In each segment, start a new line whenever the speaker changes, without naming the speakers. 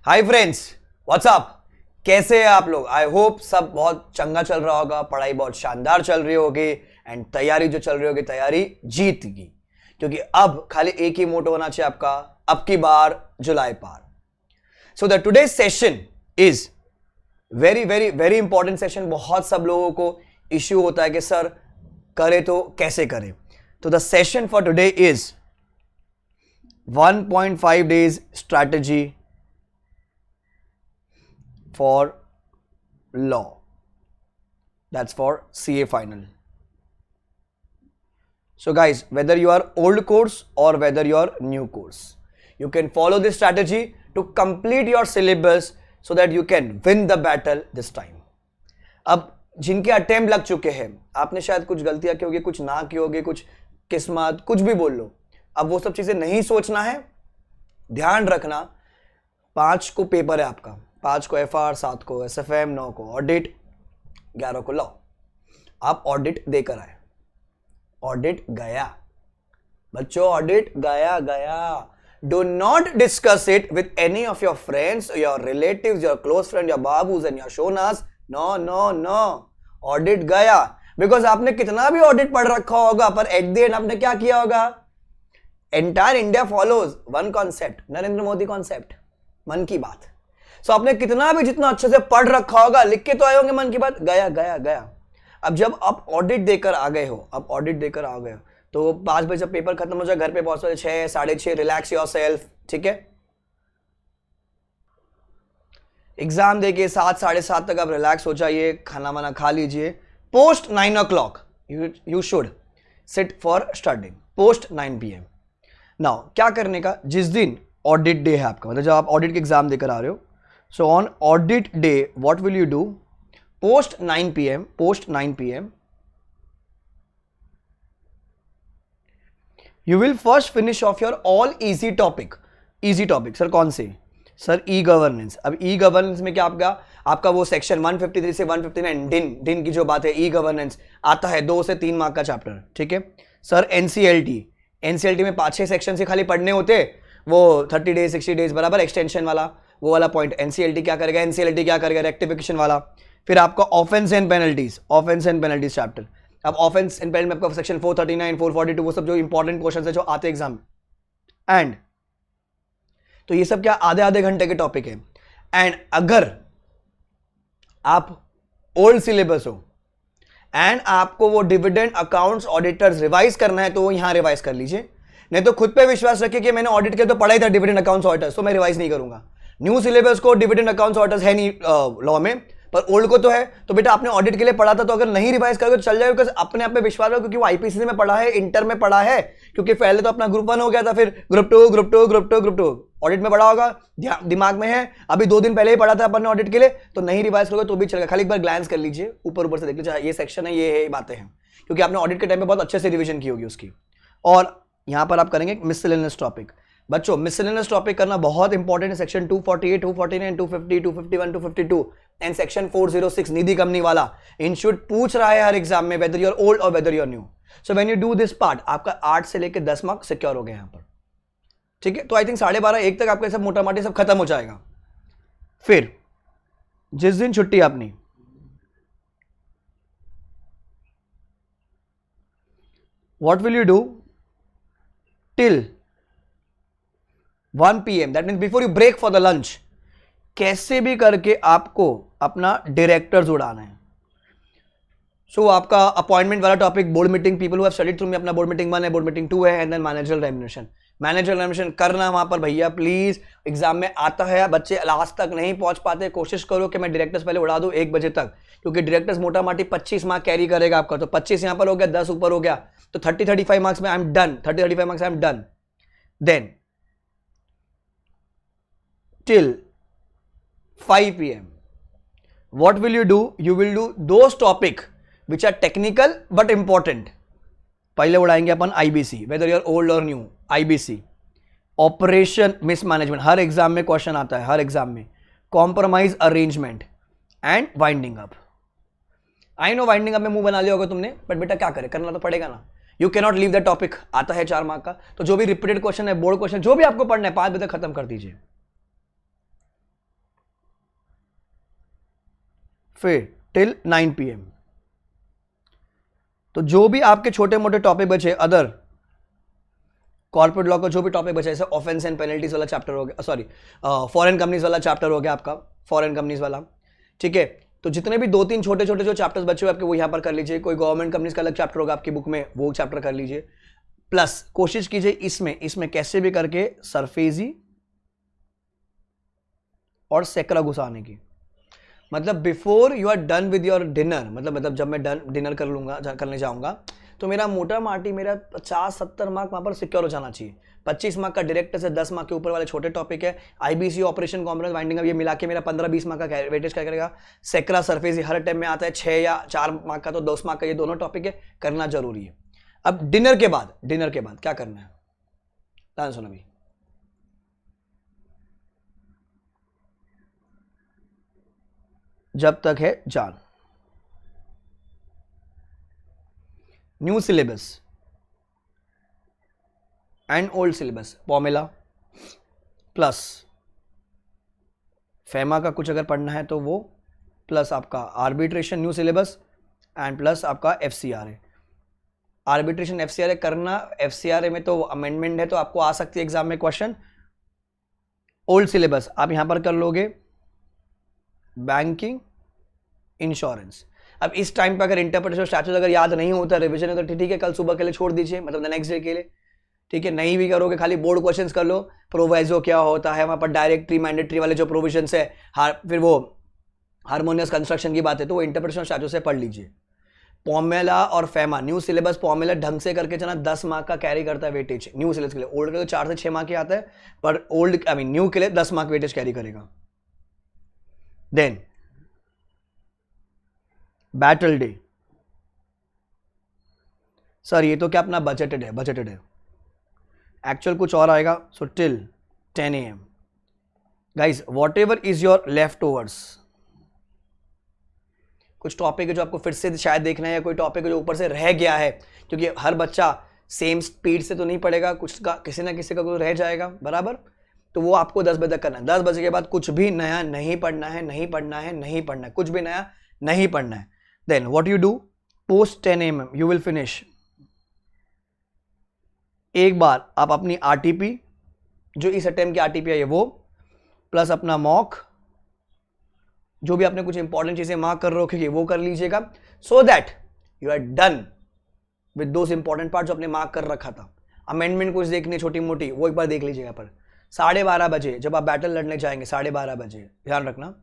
Hi friends, WhatsApp, कैसे हैं आप लोग। आई होप सब बहुत चंगा चल रहा होगा, पढ़ाई बहुत शानदार चल रही होगी एंड तैयारी जो चल रही होगी तैयारी जीतगी, क्योंकि अब खाली एक ही मोटो होना चाहिए आपका, अब की बार जुलाई पार। So the today session is very very very important session. बहुत सब लोगों को इश्यू होता है कि सर करे तो कैसे करें। तो the session for today is 1.5 days strategy for law. That's for CA final. So guys, whether you are old course or whether you are new course, you can follow this strategy to complete your syllabus so that you can win the battle this time. अब जिनके attempt लग चुके हैं, आपने शायद कुछ गलतियां की होगी, कुछ ना की होगी, कुछ किस्मत, कुछ भी बोल लो। अब वो सब चीजें नहीं सोचना है, ध्यान रखना। 5 को पेपर है आपका, 5 को FR, 7 को SFM, 9 को ऑडिट, 11 को लॉ। आप ऑडिट देकर आए, ऑडिट गया बच्चों, ऑडिट गया। Do not discuss it with any of your friends, your relatives, your close friend, your babus and your shonas. No, audit गया। बिकॉज आपने कितना भी ऑडिट पढ़ रखा होगा, पर एट द एंड आपने क्या किया होगा? Entire India follows one concept, Narendra Modi concept, मन की बात। सो आपने कितना भी जितना अच्छे से पढ़ रखा होगा, लिख के तो आए होंगे मन की बात, गया। अब जब आप ऑडिट देकर आ गए हो, तो 5 बजे जब पेपर खत्म हो जाए, घर पे पहुंचो 6, 6:30, रिलैक्स योर सेल्फ, ठीक है। एग्जाम देके 7, 7:30 तक आप रिलैक्स हो जाइए, खाना वाना खा लीजिए। Post 9 o'clock you should sit for studying, post 9 PM। Now क्या करने का, जिस दिन ऑडिट डे है आपका, मतलब जब आप ऑडिट के एग्जाम देकर आ रहे हो, so on audit day what will you do? Post 9 PM you will first finish off your all easy topic. Sir कौन से? Sir e governance. अब ई गवर्नेंस में क्या आपका वो सेक्शन 153 से 159 दिन की जो बात है, ई गवर्नेंस आता है 2 से 3 मार्क का चैप्टर, ठीक है। सर एनसीएलटी में 5-6 सेक्शन से खाली पढ़ने होते, वो 30 डेज 60 डेज बराबर एक्सटेंशन वाला, वो वाला पॉइंट एनसीएलटी क्या करेगा, रेक्टिफिकेशन वाला। फिर आपका ऑफेंस एंड पेनल्टीज चैप्टर। अब ऑफेंस एंड पेनल्टी में आपका सेक्शन 439, 442, वो सब जो इंपॉर्टेंट क्वेश्चन है जो आते एग्जाम में। एंड तो ये सब क्या आधे घंटे के टॉपिक है। एंड अगर आप ओल्ड सिलेबस हो एंड आपको वो डिविडेंड अकाउंट्स ऑडिटर्स रिवाइज करना है, तो वो यहां रिवाइज कर लीजिए। नहीं तो खुद पे विश्वास रखिए कि मैंने ऑडिट किया तो पढ़ा ही था डिविडेंड अकाउंट्स ऑडिटर्स, तो मैं रिवाइज नहीं करूंगा। न्यू सिलेबस को डिविडेंड अकाउंट्स ऑडिटर्स है नहीं लॉ में, पर ओल्ड को तो है। तो बेटा आपने ऑडिट के लिए पढ़ा था, तो अगर नहीं रिवाइज करोगे तो चल जाएगा, बिकॉज अपने आप में विश्वास हो, क्योंकि वो आईपीसीसी में पढ़ा है, इंटर में पढ़ा है। क्योंकि पहले तो अपना ग्रुप 1 हो गया था, फिर ग्रुप 2 ऑडिट में पढ़ा होगा, दिमाग में है। अभी 2 दिन पहले ही पढ़ा था अपन ने ऑडिट के लिए, तो नहीं रिवाइज करोगे तो भी चलेगा। खाली एक बार ग्लैंस कर लीजिए, ऊपर से देख लीजिए, ये सेक्शन है, ये बातें हैं, क्योंकि आपने ऑडिट के टाइम पे बहुत अच्छे से रिविजन की होगी उसकी। और यहां पर आप करेंगे मिसलेनियस टॉपिक। बच्चों मिसलेनियस टॉपिक करना बहुत इंपॉर्टेंट है। Section 248, 249, 250, 251, 252 and section 406 Nidhi company वाला इंस्टीट्यूट पूछ रहा है हर एग्जाम में, वेदर यू आर ओल्ड और whether you are new. So when you do this part, आपका 8 से लेकर 10 मार्क्स सिक्योर हो गए यहां पर, ठीक है। तो आई थिंक 12:30-1 तक आपका सब मोटा माटी सब खत्म हो जाएगा। फिर जिस दिन छुट्टी अपनी, what will you do till 1 PM, that means before you break for the lunch, कैसे भी करके आपको अपना डायरेक्टर्स उड़ाना है। सो आपका अपॉइंटमेंट वाला topic, board meeting, people who have studied through me, अपना बोर्ड मीटिंग 1 है, बोर्ड मीटिंग 2 है, एंड देन मैनेजर रेम्युनरेशन करना वहां पर। भैया प्लीज एग्जाम में आता है, बच्चे लास्ट तक नहीं पहुंच पाते, कोशिश करो कि मैं डायरेक्टर्स पहले उड़ा दूं 1 बजे तक, क्योंकि डायरेक्टर्स मोटा माटी 25 मार्क कैरी करेगा आपका। तो 25 यहां पर हो गया, 10 ऊपर हो गया, तो 30-35 मार्क्स में I am done. Then till 5 PM what will you do? You will do those topic which are technical but important. पहले उड़ाएंगे अपन IBC, whether you are old or new, IBC, operation mismanagement, her exam में question आता है, हर exam में। Compromise arrangement and winding up. I know winding up में मुंह बना लिया होगा तुमने, बट बेटा क्या करे, करना तो पड़ेगा ना। You can not leave the topic, आता है 4 मार्क का, तो जो भी रिपीटेड क्वेश्चन है, बोर्ड क्वेश्चन, जो भी आपको पढ़ना है 5 बजे तक खत्म कर दीजिए। फिर टिल 9 PM। तो जो भी आपके छोटे मोटे टॉपिक बचे, अदर कॉर्पोरेट लॉ का जो भी टॉपिक बचा, जैसे ऑफेंस एंड पेनल्टीज वाला चैप्टर हो गया, सॉरी फॉरेन कंपनीज वाला चैप्टर हो गया आपका, फॉरेन कंपनीज वाला, ठीक है। तो जितने भी 2-3 छोटे छोटे जो चैप्टर्स बचे हुए आपके वो यहाँ पर कर लीजिए। कोई गवर्नमेंट कंपनीज का अलग चैप्टर होगा आपकी बुक में, वो चैप्टर कर लीजिए। प्लस कोशिश कीजिए इसमें कैसे भी करके सरफेजी और सेक्रा घुसाने की। मतलब before you are done with your dinner, मतलब जब मैं डिनर कर लूंगा, करने जाऊंगा, तो मेरा मोटा माटी मेरा 50-70 मार्क वहां पर सिक्योर हो जाना चाहिए। 25 मार्क का डायरेक्ट से 10 मार्क के ऊपर वाले छोटे टॉपिक है। आईबीसी, ऑपरेशन कॉम्प्रेंस, वाइंडिंग अप, ये मिला के मेरा 15-20 मार्क का वेटेज क्या करेगा। सेक्रा, सरफेस हर टाइम में आता है 6 या 4 मार्क का, तो 10 मार्क का, ये दोनों टॉपिक है, करना जरूरी है। अब डिनर के बाद क्या करना है, ध्यान सुनो अभी। जब तक है जान, new syllabus and old syllabus, formula plus FEMA का कुछ अगर पढ़ना है तो वो, प्लस आपका arbitration new syllabus and plus आपका एफसीआरए। आर्बिट्रेशन एफसीआरए करना, एफसीआरए में तो अमेंडमेंट है तो आपको आ सकती है एग्जाम में क्वेश्चन। ओल्ड सिलेबस आप यहां पर कर लोगे, बैंकिंग, इंश्योरेंस। अब इस टाइम पे अगर इंटरप्रिटेशन स्टैट्यूट अगर याद नहीं होता, रिवीजन है, तो ठीक है, कल सुबह के लिए छोड़ दीजिए, मतलब नेक्स्ट डे के लिए, ठीक है। नहीं भी करोगे, खाली बोर्ड क्वेश्चंस कर लो। प्रोवाइजो क्या होता है, वहां पर डायरेक्टरी, मैंडेटरी वाले जो प्रोविजंस है, फिर वो हार्मोनियस कंस्ट्रक्शन की बात है, तो वो इंटरप्रिटेशन स्टैट्यूट से पढ़ लीजिए। फॉर्मूला और फेमा, न्यू सिलेबस फॉर्मूला ढंग से करके चलना, 10 मार्क का कैरी करता है वेटेज न्यू सिलेबस के लिए। ओल्ड के लिए 4 से 6 मार्क ही आता है, पर ओल्ड न्यू के लिए 10 मार्क वेटेज कैरी करेगा। देन बैटल डे, सर ये तो क्या अपना बजटेड है, एक्चुअल कुछ और आएगा। So till 10 AM guys, what ever is your left overs, कुछ टॉपिक है जो आपको फिर से शायद देखना है, या कोई टॉपिक है जो ऊपर से रह गया है, क्योंकि हर बच्चा सेम स्पीड से तो नहीं पढ़ेगा, कुछ का किसी ना किसी का कुछ रह जाएगा, बराबर। तो वो आपको 10 बजे तक करना है। 10 बजे के बाद कुछ भी नया नहीं पढ़ना है, कुछ भी नया नहीं पढ़ना है। Then what you do, post 10 AM you will finish. एक बार आप अपनी आरटीपी, जो इस अटेम्प्ट की आरटीपी है वो, प्लस अपना मॉक, जो भी आपने कुछ इंपॉर्टेंट चीजें मार्क कर रखी वो कर लीजिएगा, so that you are done with those important part जो आपने मार्क कर रखा था। अमेंडमेंट कुछ देखनी छोटी मोटी, वो एक बार देख लीजिएगा। पर 12:30 बजे जब आप बैटल लड़ने जाएंगे, 12:30 बजे ध्यान रखना,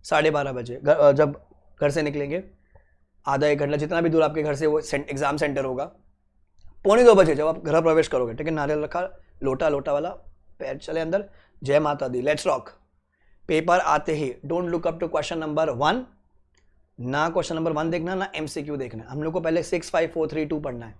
12:30 बजे जब घर से निकलेंगे, आधा 1 घंटा जितना भी दूर आपके घर से वो एग्जाम सेंटर होगा, 1:45 बजे जब आप घर प्रवेश करोगे, ठीक है, नारियल रखा, लोटा वाला, पैर चले अंदर, जय माता दी, लेट्स रॉक। पेपर आते ही don't look up to question number 1, ना क्वेश्चन नंबर 1 देखना, ना एमसीक्यू देखना। हम लोग को पहले 6, 5, 4, 3, 2 पढ़ना है।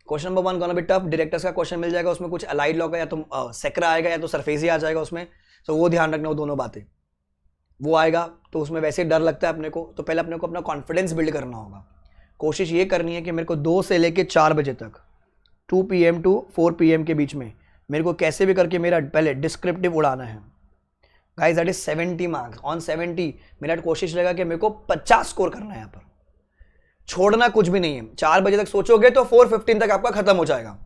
Question number 1 gonna be tough, directors का क्वेश्चन मिल जाएगा, उसमें कुछ अलाइड लॉ का या तो सेक्रा आएगा या तो सरफेसी आ जाएगा उसमें, तो वो ध्यान रखना, वो दोनों बातें वो आएगा। तो उसमें वैसे डर लगता है अपने को, तो पहले अपने को अपना कॉन्फिडेंस बिल्ड करना होगा। कोशिश ये करनी है कि मेरे को 2 से लेके 4 बजे तक, 2 PM टू 4 PM के बीच में मेरे को कैसे भी करके मेरा पहले डिस्क्रिप्टिव उड़ाना है। Guys that is 70 marks on 70। मेरा कोशिश रहेगा कि मेरे को 50 स्कोर करना है, यहाँ पर छोड़ना कुछ भी नहीं है। 4 बजे तक सोचोगे तो 4:15 तक आपका खत्म हो जाएगा।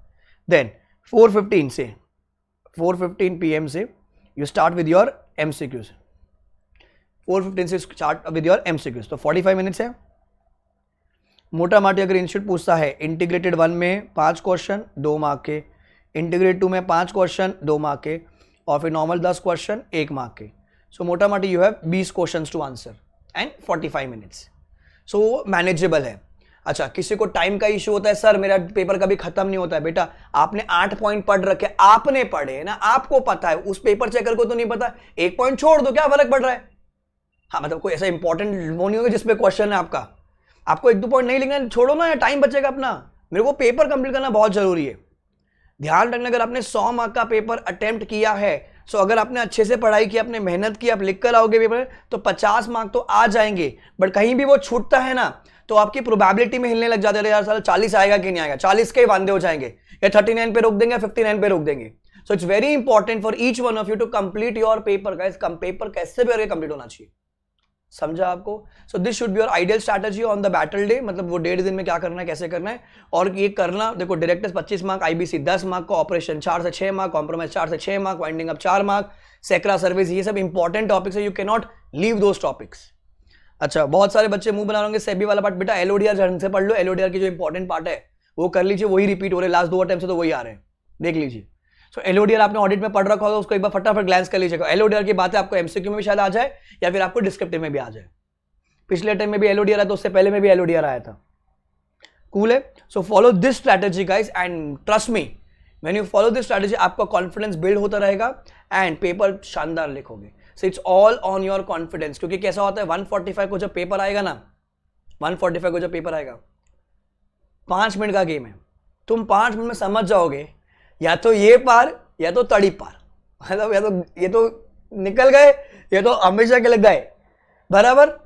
देन 4:15 PM से you start with your MCQs, 4:15 से स्टार्ट विद योर MCQs, तो 45 मिनट्स है। मोटा माटी अगर इंस्टीट्यूट पूछता है इंटीग्रेटेड 1 में 5 क्वेश्चन 2 मार्क के, इंटीग्रेटेड 2 में 5 क्वेश्चन 2 मार्क के, और फिर नॉर्मल 10 क्वेश्चन 1 मार्क के। सो मोटा माटी you have 20 questions to answer and 45 minutes, so manageable है। अच्छा, किसी को टाइम का इशू होता है, सर मेरा पेपर कभी खत्म नहीं होता है। बेटा आपने 8 पॉइंट पढ़ रखे, आपने पढ़े ना, आपको पता है, उस पेपर चेकर को तो नहीं पता। 1 पॉइंट छोड़ दो, क्या फर्क पड़ रहा है। हाँ मतलब कोई ऐसा इंपॉर्टेंट वो नहीं होगा जिसपे क्वेश्चन है आपका, आपको 1-2 पॉइंट नहीं लिखना, छोड़ो ना, टाइम बचेगा अपना। मेरे को पेपर कंप्लीट करना बहुत जरूरी है। ध्यान रखना, अगर आपने 100 मार्क का पेपर अटेम्प्ट किया है, सो अगर आपने अच्छे से पढ़ाई की, आपने मेहनत की, आप लिख कर आओगे पेपर, तो 50 मार्क तो आ जाएंगे। बट कहीं भी वो छूटता है ना, तो आपकी प्रोबेबिलिटी में हिलने लग जाते हैं, यार साल 40 आएगा कि नहीं आएगा, 40 के ही वांदे हो जाएंगे, या 39 पे रोक देंगे, 59 पे रोक देंगे। So it's very important for each one of you to complete your paper. Guys paper कैसे भी करके कंप्लीट होना चाहिए, समझा आपको? So this should be your ideal strategy on the battle day, मतलब वो 1.5 दिन में क्या करना है, कैसे करना है। और ये करना, देखो डायरेक्टर्स 25 मार्क, आईबीसी 10 मार्क का, ऑपरेशन 4 से 6 मार्क, कॉम्प्रोमाइज 4 से 6 मार्क, वाइंडिंग अप 4 मार्क, सेक्रा सर्विस, ये सब इंपॉर्टेंट टॉपिक्स है, you can not leave those topics. अच्छा, बहुत सारे बच्चे मुंह बना होंगे सेबी वाला पार्ट, बेटा एलओडीआर ढंग से पढ़ लो, एलओडीआर की जो इंपॉर्टेंट पार्ट है वो कर लीजिए, वही रिपीट हो रहे लास्ट 2 अटेम्प्ट से, तो वही आ रहे हैं, देख लीजिए। सो एलओडीआर आपने ऑडिट में पढ़ रखा होगा, उसको एक बार फटाफट ग्लांस कर लीजिएगा। एलओडीआर की बात है, आपको एमसीक्यू में भी शायद आ जाए या फिर आपको डिस्क्रिप्टिव में भी आ जाए। पिछले टाइम में भी एलओडीआर आया था, उससे पहले में भी एलओडीआर आया था। कूल है? So follow this strategy guys and trust me, when you follow this strategy आपका कॉन्फिडेंस बिल्ड होता रहेगा एंड पेपर शानदार लिखोगे। So it's all on your confidence, क्योंकि कैसा होता है 145 को जब पेपर आएगा ना, 145 को जब पेपर आएगा, 5 मिनट का गेम है, तुम 5 मिनट में समझ जाओगे या तो ये पार या तो तड़ी पार, मतलब या तो ये तो निकल गए, ये तो हमेशा के लग गए, बराबर।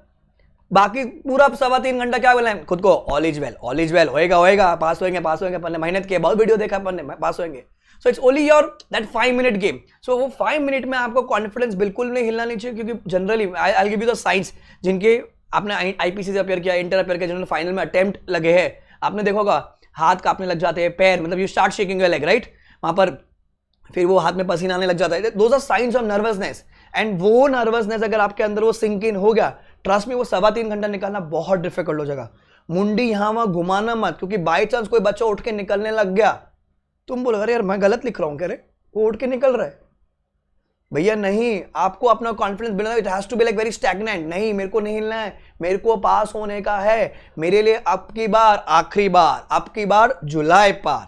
बाकी पूरा 3.25 घंटा क्या बोला है खुद को, all is well, all is well, होएगा होएगा, पास होएंगे पास होएंगे, पन्ने मेहनत किए, बहुत वीडियो देखा पन्ने पास होएंगे। So it's only your that 5 minute game. So वो 5 मिनट में आपको कॉन्फिडेंस बिल्कुल नहीं हिलना नहीं चाहिए, क्योंकि generally I give you the science, जिनके आपने आईपीसी से अपेयर किया, इंटर अपेयर किया, जिन्होंने फाइनल में अटेम्प्ट लगे हैं, आपने देखोगा हाथ कांपने लग जाते हैं, पैर, मतलब you start shaking your leg, right, वहां पर फिर वो हाथ में पसीना आने लग जाता है, those are signs of nervousness. And वो नर्वसनेस अगर आपके अंदर वो सिंक इन हो गया, ट्रस्ट में वो 3.25 घंटा निकालना बहुत डिफिकल्ट हो जाएगा। मुंडी यहां वहां घुमाना मत, क्योंकि बाई चांस कोई बच्चा उठ के निकलने लग गया, तुम बोलो अरे यार मैं गलत लिख रहा हूं, कह रहे वो उठ के निकल रहा है, भैया नहीं, आपको अपना confidence build, it has to be like very stagnant, नहीं मेरे को नहीं हिलना है, मेरे को पास होने का है, मेरे लिए अब की बार आखिरी बार, अब की बार जुलाई पार,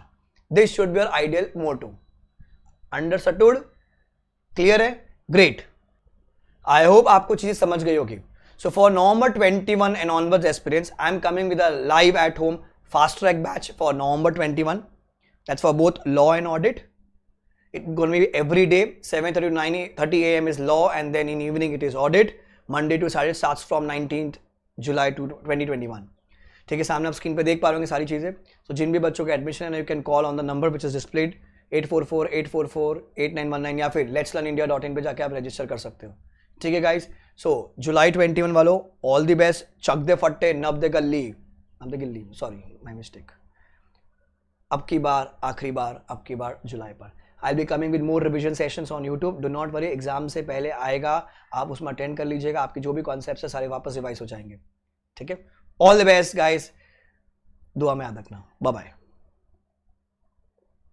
this should be your ideal motto. Understood? Clear है? ग्रेट, आई होप आपको चीज समझ गई होगी। So for November 21 and onwards aspirants, I am coming with a live at home fast track batch for November 21. That's for both law and audit. It's going to be every day, 7:30 to 9:30 a.m. is law, and then in evening it is audit. Monday to Saturday starts from 19th July to 2021. ठीक है, सामने आप screen पे देख पा रहे होंगे सारी चीजें। तो जिन भी बच्चों का एडमिशन है, you can call on the number which is displayed 844-844-8919, या फिर letslearnindia.in पे जाके आप रजिस्टर कर सकते हो। ठीक है गाइस, सो जुलाई 21 वालों ऑल द बेस्ट, चक दे फट्टे, नब दे गल्ली, नब दे गिल्ली, सॉरी माय मिस्टेक, अब की बार आखिरी बार, अब की बार जुलाई पर। I be coming with more revision sessions on YouTube, do not worry, exam से पहले आएगा, आप उसमें अटेंड कर लीजिएगा, आपके जो भी कॉन्सेप्ट्स है सारे वापस रिवाइज हो जाएंगे। ठीक है, ऑल द बेस्ट गाइस, दुआ में याद रखना, बाय बाय।